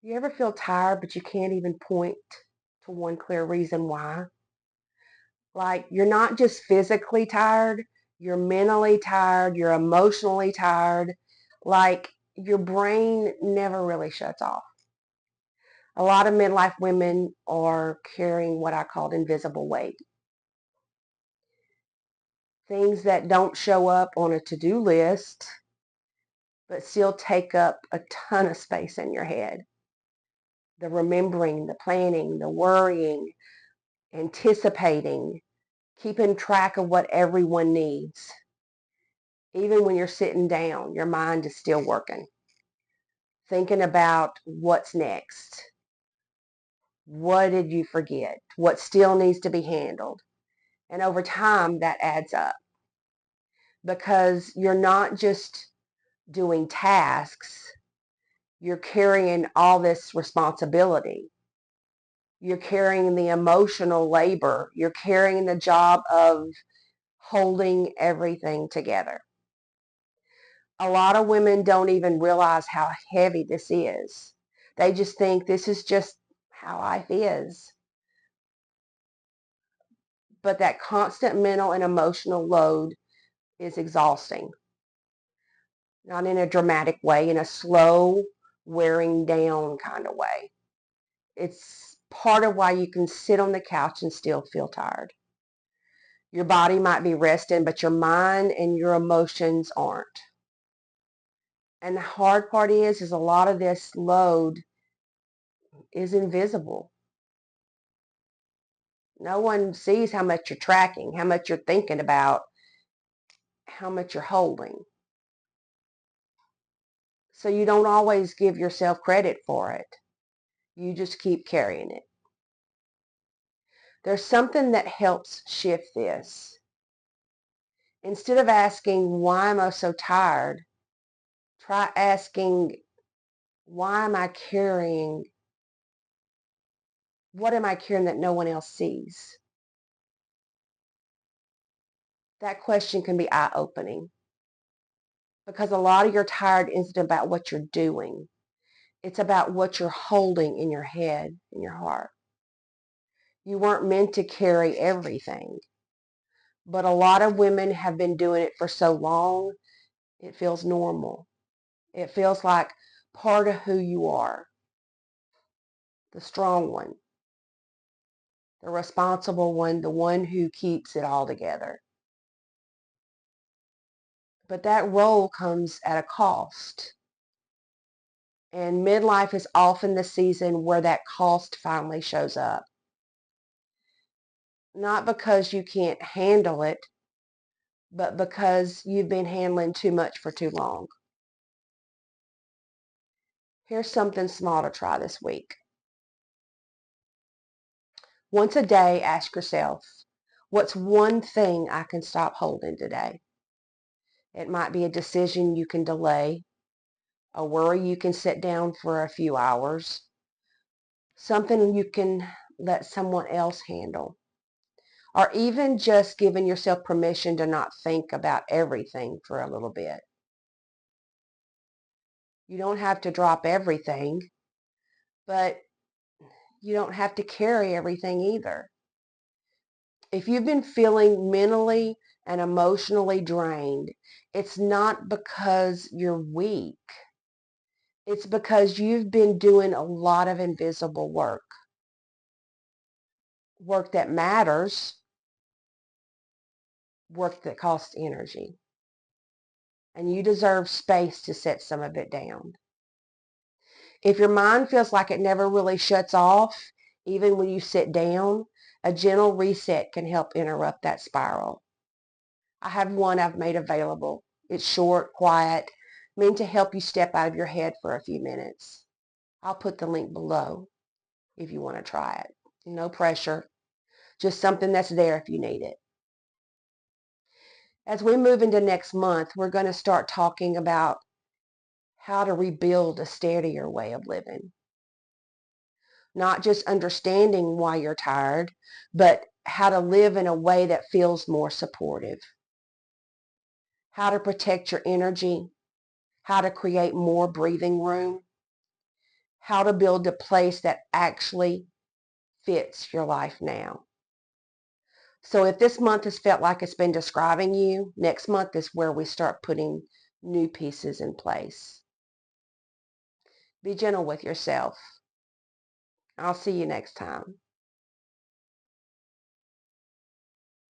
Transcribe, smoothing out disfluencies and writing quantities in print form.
You ever feel tired, but you can't even point to one clear reason why? Like you're not just physically tired, you're mentally tired, you're emotionally tired. Like your brain never really shuts off. A lot of midlife women are carrying what I call invisible weight. Things that don't show up on a to-do list, but still take up a ton of space in your head. The remembering, the planning, the worrying, anticipating, keeping track of what everyone needs. Even when you're sitting down, your mind is still working, thinking about what's next. What did you forget? What still needs to be handled? And over time, that adds up because you're not just doing tasks, you're carrying all this responsibility. You're carrying the emotional labor. You're carrying the job of holding everything together. A lot of women don't even realize how heavy this is. They just think this is just how life is. But that constant mental and emotional load is exhausting. Not in a dramatic way, in a slow, wearing down kind of way. It's part of why you can sit on the couch and still feel tired. Your body might be resting, but your mind and your emotions aren't. And the hard part is a lot of this load is invisible. No one sees how much you're tracking, how much you're thinking about, how much you're holding. So you don't always give yourself credit for it. You just keep carrying it. There's something that helps shift this. Instead of asking, why am I so tired? Try asking, why am I carrying, what am I carrying that no one else sees? That question can be eye-opening because a lot of your tired isn't about what you're doing. It's about what you're holding in your head, in your heart. You weren't meant to carry everything, but a lot of women have been doing it for so long, it feels normal. It feels like part of who you are, the strong one, the responsible one, the one who keeps it all together. But that role comes at a cost. And midlife is often the season where that cost finally shows up. Not because you can't handle it, but because you've been handling too much for too long. Here's something small to try this week. Once a day, ask yourself, what's one thing I can stop holding today? It might be a decision you can delay, a worry you can sit down for a few hours, something you can let someone else handle, or even just giving yourself permission to not think about everything for a little bit. You don't have to drop everything, but you don't have to carry everything either. If you've been feeling mentally and emotionally drained, it's not because you're weak. It's because you've been doing a lot of invisible work. Work that matters, work that costs energy. And you deserve space to set some of it down. If your mind feels like it never really shuts off, even when you sit down, a gentle reset can help interrupt that spiral. I have one I've made available. It's short, quiet, meant to help you step out of your head for a few minutes. I'll put the link below if you want to try it. No pressure, just something that's there if you need it. As we move into next month, we're going to start talking about how to rebuild a steadier way of living. Not just understanding why you're tired, but how to live in a way that feels more supportive. How to protect your energy, how to create more breathing room, how to build a place that actually fits your life now. So if this month has felt like it's been describing you, next month is where we start putting new pieces in place. Be gentle with yourself. I'll see you next time.